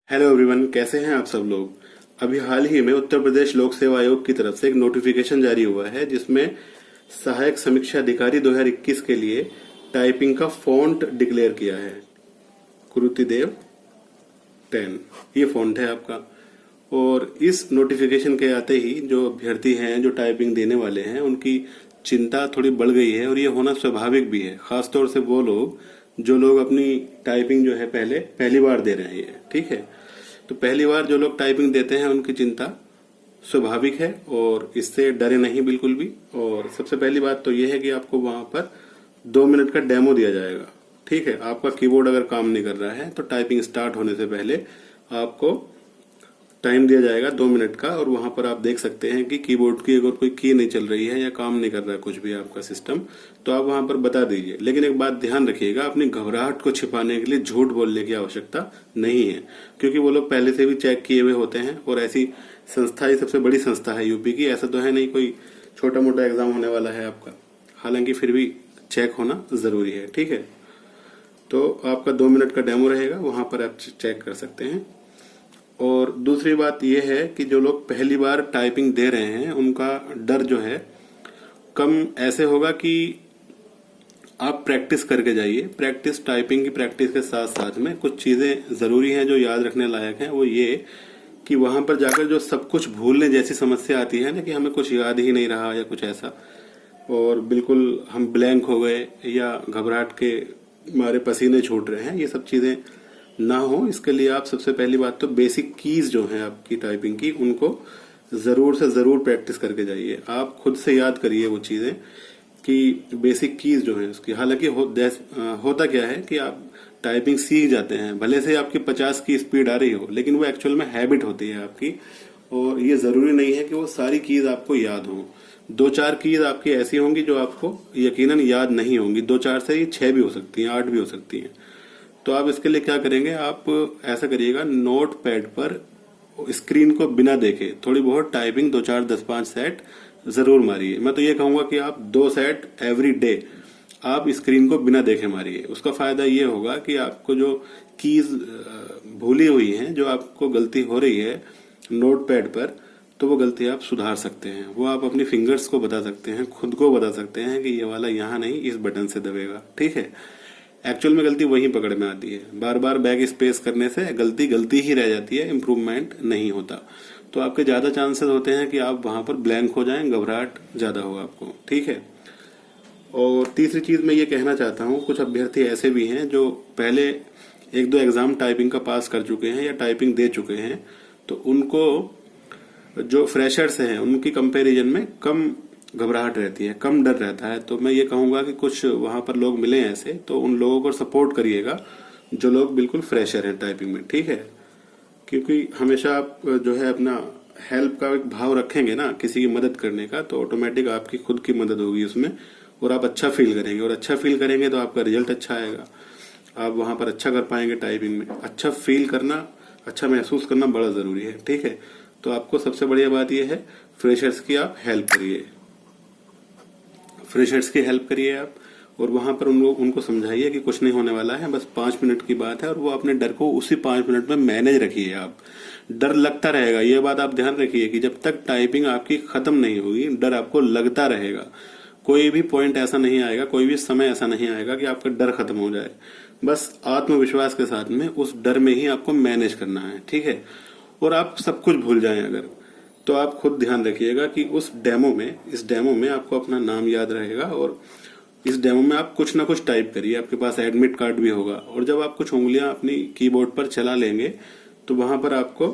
Hello everyone, कैसे हैं आप सब लोग। अभी हाल ही में उत्तर प्रदेश लोक सेवा आयोग की तरफ से एक नोटिफिकेशन जारी हुआ है जिसमें सहायक समीक्षा अधिकारी 2021 के लिए टाइपिंग का फॉन्ट डिक्लेयर किया है। कुरुतिदेव 10 ये फॉन्ट है आपका। और इस नोटिफिकेशन के आते ही जो अभ्यर्थी हैं, जो टाइपिंग देने वाले हैं, उनकी चिंता थोड़ी बढ़ गई है और ये होना स्वाभाविक भी है। खासतौर से वो लोग जो लोग अपनी टाइपिंग जो है पहली बार दे रहे हैं, ठीक है। तो पहली बार जो लोग टाइपिंग देते हैं उनकी चिंता स्वाभाविक है और इससे डरे नहीं बिल्कुल भी। और सबसे पहली बात तो ये है कि आपको वहां पर 2 मिनट का डेमो दिया जाएगा, ठीक है। आपका कीबोर्ड अगर काम नहीं कर रहा है तो टाइपिंग स्टार्ट होने से पहले आपको टाइम दिया जाएगा 2 मिनट का। और वहां पर आप देख सकते हैं कि कीबोर्ड की अगर कोई की नहीं चल रही है या काम नहीं कर रहा है कुछ भी आपका सिस्टम, तो आप वहां पर बता दीजिए। लेकिन एक बात ध्यान रखिएगा, अपनी घबराहट को छिपाने के लिए झूठ बोलने की आवश्यकता नहीं है, क्योंकि वो लोग पहले से भी चेक किए हुए होते हैं। और ऐसी संस्था, ये सबसे बड़ी संस्था है यूपी की, ऐसा तो है नहीं कोई छोटा मोटा एग्जाम होने वाला है आपका। हालांकि फिर भी चेक होना जरूरी है, ठीक है। तो आपका 2 मिनट का डेमो रहेगा, वहां पर आप चेक कर सकते हैं। और दूसरी बात यह है कि जो लोग पहली बार टाइपिंग दे रहे हैं उनका डर जो है कम ऐसे होगा कि आप प्रैक्टिस करके जाइए। प्रैक्टिस, टाइपिंग की प्रैक्टिस के साथ साथ में कुछ चीजें जरूरी हैं जो याद रखने लायक हैं। वो ये कि वहां पर जाकर जो सब कुछ भूलने जैसी समस्या आती है ना, कि हमें कुछ याद ही नहीं रहा या कुछ ऐसा, और बिल्कुल हम ब्लैंक हो गए या घबराहट के मारे पसीने छूट रहे हैं, ये सब चीजें ना हो, इसके लिए आप सबसे पहली बात तो बेसिक कीज जो हैं आपकी टाइपिंग की, उनको जरूर से जरूर प्रैक्टिस करके जाइए। आप खुद से याद करिए वो चीजें कि बेसिक कीज जो हैं उसकी। हालांकि होता क्या है कि आप टाइपिंग सीख जाते हैं, भले से आपकी 50 की स्पीड आ रही हो, लेकिन वो एक्चुअल में हैबिट होती है आपकी। और ये जरूरी नहीं है कि वो सारी कीज आपको याद हो। 2-4 कीज आपकी ऐसी होंगी जो आपको यकीनन याद नहीं होंगी। 2-4 से ये 6 भी हो सकती हैं, 8 भी हो सकती हैं। तो आप इसके लिए क्या करेंगे, आप ऐसा करिएगा, नोट पैड पर स्क्रीन को बिना देखे थोड़ी बहुत टाइपिंग 2-4, 10-5 सेट जरूर मारिए। मैं तो ये कहूंगा कि आप 2 सेट एवरी डे आप स्क्रीन को बिना देखे मारिए। उसका फायदा ये होगा कि आपको जो कीज भूली हुई हैं, जो आपको गलती हो रही है नोट पैड पर, तो वो गलती आप सुधार सकते हैं। वो आप अपनी फिंगर्स को बता सकते हैं, खुद को बता सकते हैं कि ये वाला यहाँ नहीं, इस बटन से दबेगा, ठीक है। एक्चुअल में गलती वहीं पकड़ में आती है। बार बार बैक स्पेस करने से गलती ही रह जाती है, इंप्रूवमेंट नहीं होता। तो आपके ज्यादा चांसेस होते हैं कि आप वहां पर ब्लैंक हो जाएं, घबराहट ज्यादा होगा आपको, ठीक है। और तीसरी चीज मैं ये कहना चाहता हूँ, कुछ अभ्यर्थी ऐसे भी हैं जो पहले 1-2 एग्जाम टाइपिंग का पास कर चुके हैं या टाइपिंग दे चुके हैं, तो उनको जो फ्रेशर्स हैं उनकी कंपैरिजन में कम घबराहट रहती है, कम डर रहता है। तो मैं ये कहूंगा कि कुछ वहां पर लोग मिले ऐसे, तो उन लोगों को सपोर्ट करिएगा जो लोग बिल्कुल फ्रेशर हैं टाइपिंग में, ठीक है। क्योंकि हमेशा आप जो है अपना हेल्प का एक भाव रखेंगे ना, किसी की मदद करने का, तो ऑटोमेटिक आपकी खुद की मदद होगी उसमें और आप अच्छा फील करेंगे। और अच्छा फील करेंगे तो आपका रिजल्ट अच्छा आएगा, आप वहां पर अच्छा कर पाएंगे टाइपिंग में। अच्छा फील करना, अच्छा महसूस करना बड़ा जरूरी है, ठीक है। तो आपको सबसे बढ़िया बात यह है, फ्रेशर्स की आप हेल्प करिए, फ्रेशर्स की हेल्प करिए आप। और वहां पर उनको समझाइए कि कुछ नहीं होने वाला है, बस 5 मिनट की बात है। और वो अपने डर को उसी 5 मिनट में मैनेज रखिए। आप डर लगता रहेगा, ये बात आप ध्यान रखिए कि जब तक टाइपिंग आपकी खत्म नहीं होगी डर आपको लगता रहेगा। कोई भी पॉइंट ऐसा नहीं आएगा, कोई भी समय ऐसा नहीं आएगा कि आपका डर खत्म हो जाए। बस आत्मविश्वास के साथ में उस डर में ही आपको मैनेज करना है, ठीक है। और आप सब कुछ भूल जाएं अगर, तो आप खुद ध्यान रखिएगा कि इस डेमो में आपको अपना नाम याद रहेगा। और इस डेमो में आप कुछ ना कुछ टाइप करिए, आपके पास एडमिट कार्ड भी होगा। और जब आप कुछ उंगलियां अपनी कीबोर्ड पर चला लेंगे तो वहां पर आपको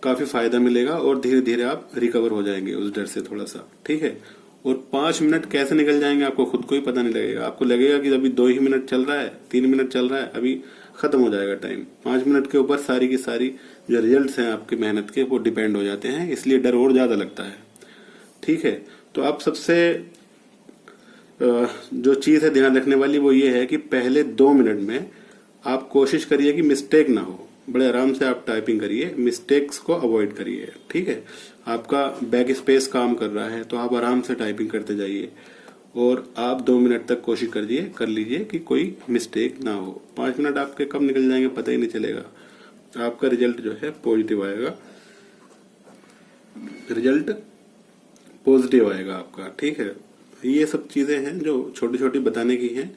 काफी फायदा मिलेगा और धीरे धीरे आप रिकवर हो जाएंगे उस डर से थोड़ा सा, ठीक है। और 5 मिनट कैसे निकल जाएंगे आपको खुद को ही पता नहीं लगेगा। आपको लगेगा कि अभी 2 ही मिनट चल रहा है, 3 मिनट चल रहा है, अभी खत्म हो जाएगा टाइम। 5 मिनट के ऊपर सारी की सारी जो रिजल्ट्स हैं आपकी मेहनत के, वो डिपेंड हो जाते हैं, इसलिए डर और ज्यादा लगता है, ठीक है। तो आप सबसे जो चीज है ध्यान रखने वाली वो ये है कि पहले 2 मिनट में आप कोशिश करिए कि मिस्टेक ना हो। बड़े आराम से आप टाइपिंग करिए, मिस्टेक्स को अवॉइड करिए, ठीक है। आपका बैक स्पेस काम कर रहा है तो आप आराम से टाइपिंग करते जाइए और आप 2 मिनट तक कोशिश कर लीजिए कि कोई मिस्टेक ना हो। 5 मिनट आपके कब निकल जाएंगे पता ही नहीं चलेगा। आपका रिजल्ट जो है पॉजिटिव आएगा, रिजल्ट पॉजिटिव आएगा आपका। ठीक है, ये सब चीजें हैं जो छोटी छोटी बताने की हैं।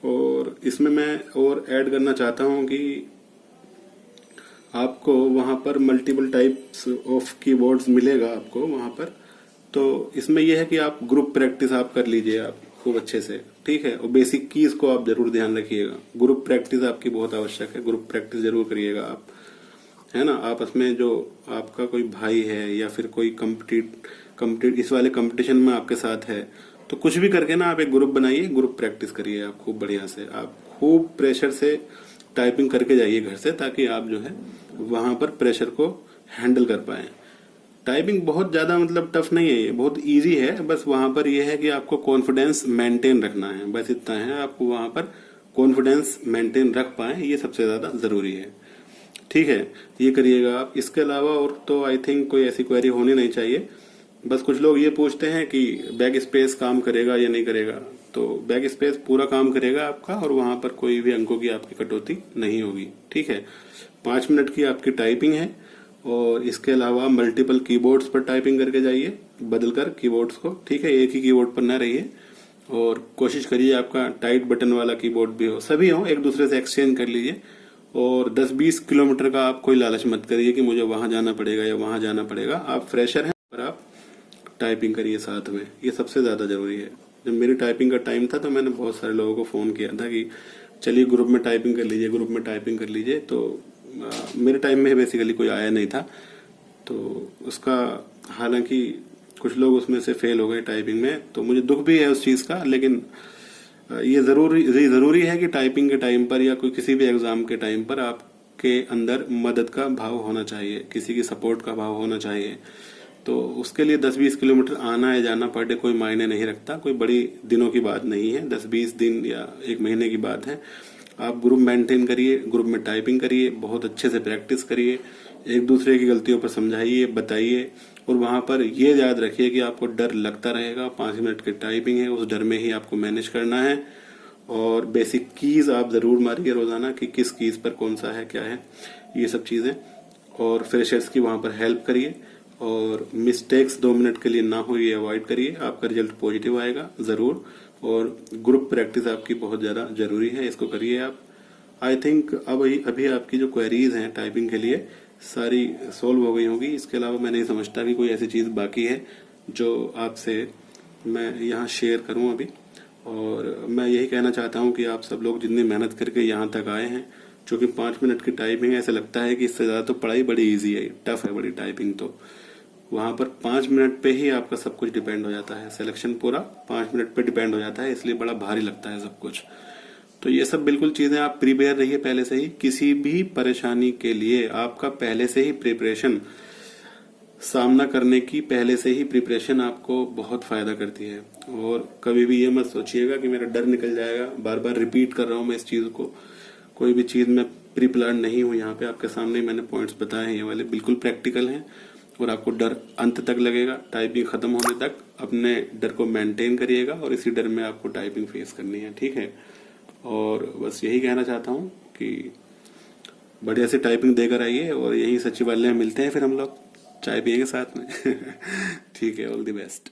और इसमें मैं और ऐड करना चाहता हूं कि आपको वहां पर मल्टीपल टाइप्स ऑफ कीबोर्ड्स मिलेगा आपको वहां पर। तो इसमें यह है कि आप ग्रुप प्रैक्टिस आप कर लीजिए आप खूब अच्छे से। ठीक है, और बेसिक कीज को आप जरूर ध्यान रखिएगा। ग्रुप प्रैक्टिस आपकी बहुत आवश्यक है, ग्रुप प्रैक्टिस जरूर करिएगा आप, है ना। आपस में जो आपका कोई भाई है या फिर कोई कम्पिटिट इस वाले कंपटीशन में आपके साथ है, तो कुछ भी करके ना आप एक ग्रुप बनाइए, ग्रुप प्रैक्टिस करिए आप खूब बढ़िया से। आप खूब प्रेशर से टाइपिंग करके जाइए घर से, ताकि आप जो है वहां पर प्रेशर को हैंडल कर पाए। टाइपिंग बहुत ज्यादा मतलब टफ नहीं है, ये बहुत इजी है। बस वहां पर यह है कि आपको कॉन्फिडेंस मेंटेन रखना है, बस इतना है। आपको वहां पर कॉन्फिडेंस मेंटेन रख पाए, ये सबसे ज्यादा जरूरी है। ठीक है, ये करिएगा आप। इसके अलावा और तो आई थिंक कोई ऐसी क्वेरी होनी नहीं चाहिए। बस कुछ लोग ये पूछते हैं कि बैक स्पेस काम करेगा या नहीं करेगा। तो बैक स्पेस पूरा काम करेगा आपका, और वहां पर कोई भी अंकों की आपकी कटौती नहीं होगी। ठीक है, 5 मिनट की आपकी टाइपिंग है। और इसके अलावा मल्टीपल कीबोर्ड्स पर टाइपिंग करके जाइए, बदलकर कीबोर्ड्स को। ठीक है, एक ही कीबोर्ड पर न रहिए, और कोशिश करिए आपका टाइट बटन वाला कीबोर्ड भी हो, सभी हो, एक दूसरे से एक्सचेंज कर लीजिए। और 10-20 किलोमीटर का आप कोई लालच मत करिए कि मुझे वहां जाना पड़ेगा या वहां जाना पड़ेगा। आप फ्रेशर हैं पर आप टाइपिंग करिए साथ में, ये सबसे ज्यादा जरूरी है। जब मेरी टाइपिंग का टाइम था तो मैंने बहुत सारे लोगों को फोन किया था कि चलिए ग्रुप में टाइपिंग कर लीजिए, ग्रुप में टाइपिंग कर लीजिए। तो मेरे टाइम में बेसिकली कोई आया नहीं था, तो उसका हालांकि कुछ लोग उसमें से फेल हो गए टाइपिंग में, तो मुझे दुख भी है उस चीज का। लेकिन ये जरूरी है कि टाइपिंग के टाइम पर या कोई किसी भी एग्जाम के टाइम पर आपके अंदर मदद का भाव होना चाहिए, किसी की सपोर्ट का भाव होना चाहिए। तो उसके लिए 10-20 किलोमीटर आना या जाना पर डे कोई मायने नहीं रखता, कोई बड़ी दिनों की बात नहीं है, 10-20 दिन या 1 महीने की बात है। आप ग्रुप मेंटेन करिए, ग्रुप में टाइपिंग करिए, बहुत अच्छे से प्रैक्टिस करिए, एक दूसरे की गलतियों पर समझाइए, बताइए। और वहां पर ये याद रखिए कि आपको डर लगता रहेगा, 5 मिनट की टाइपिंग है, उस डर में ही आपको मैनेज करना है। और बेसिक कीज आप जरूर मारिए रोजाना कि किस कीज पर कौन सा है, क्या है, ये सब चीजें। और फ्रेशर्स की वहां पर हेल्प करिए, और मिस्टेक्स 2 मिनट के लिए ना हो ये अवॉइड करिए, आपका रिजल्ट पॉजिटिव आएगा जरूर। और ग्रुप प्रैक्टिस आपकी बहुत ज्यादा जरूरी है, इसको करिए आप। आई थिंक अभी आपकी जो क्वेरीज हैं टाइपिंग के लिए सारी सॉल्व हो गई होंगी। इसके अलावा मैं नहीं समझता कि कोई ऐसी चीज बाकी है जो आपसे मैं यहाँ शेयर करूं अभी। और मैं यही कहना चाहता हूं कि आप सब लोग जितनी मेहनत करके यहाँ तक आए हैं, जो कि 5 मिनट की टाइपिंग है, ऐसा लगता है कि इससे ज्यादा तो पढ़ाई बड़ी इजी है, टफ है बड़ी टाइपिंग। तो वहां पर 5 मिनट पे ही आपका सब कुछ डिपेंड हो जाता है, सिलेक्शन पूरा 5 मिनट पे डिपेंड हो जाता है, इसलिए बड़ा भारी लगता है सब कुछ। तो ये सब बिल्कुल चीजें आप प्रिपेयर रहिए पहले से ही। किसी भी परेशानी के लिए आपका पहले से ही प्रिपरेशन, सामना करने की पहले से ही प्रिपरेशन आपको बहुत फायदा करती है। और कभी भी ये मत सोचिएगा कि मेरा डर निकल जाएगा, बार बार रिपीट कर रहा हूं मैं इस चीज को। कोई भी चीज में प्री प्लान नहीं हूं, यहाँ पे आपके सामने मैंने पॉइंट्स बताए हैं, ये वाले बिल्कुल प्रैक्टिकल हैं। और आपको डर अंत तक लगेगा, टाइपिंग खत्म होने तक अपने डर को मेंटेन करिएगा, और इसी डर में आपको टाइपिंग फेस करनी है। ठीक है, और बस यही कहना चाहता हूँ कि बढ़िया से टाइपिंग देकर आइए, और यही सचिवालय में मिलते हैं, फिर हम लोग चाय पियेंगे साथ में। ठीक है, ऑल द बेस्ट।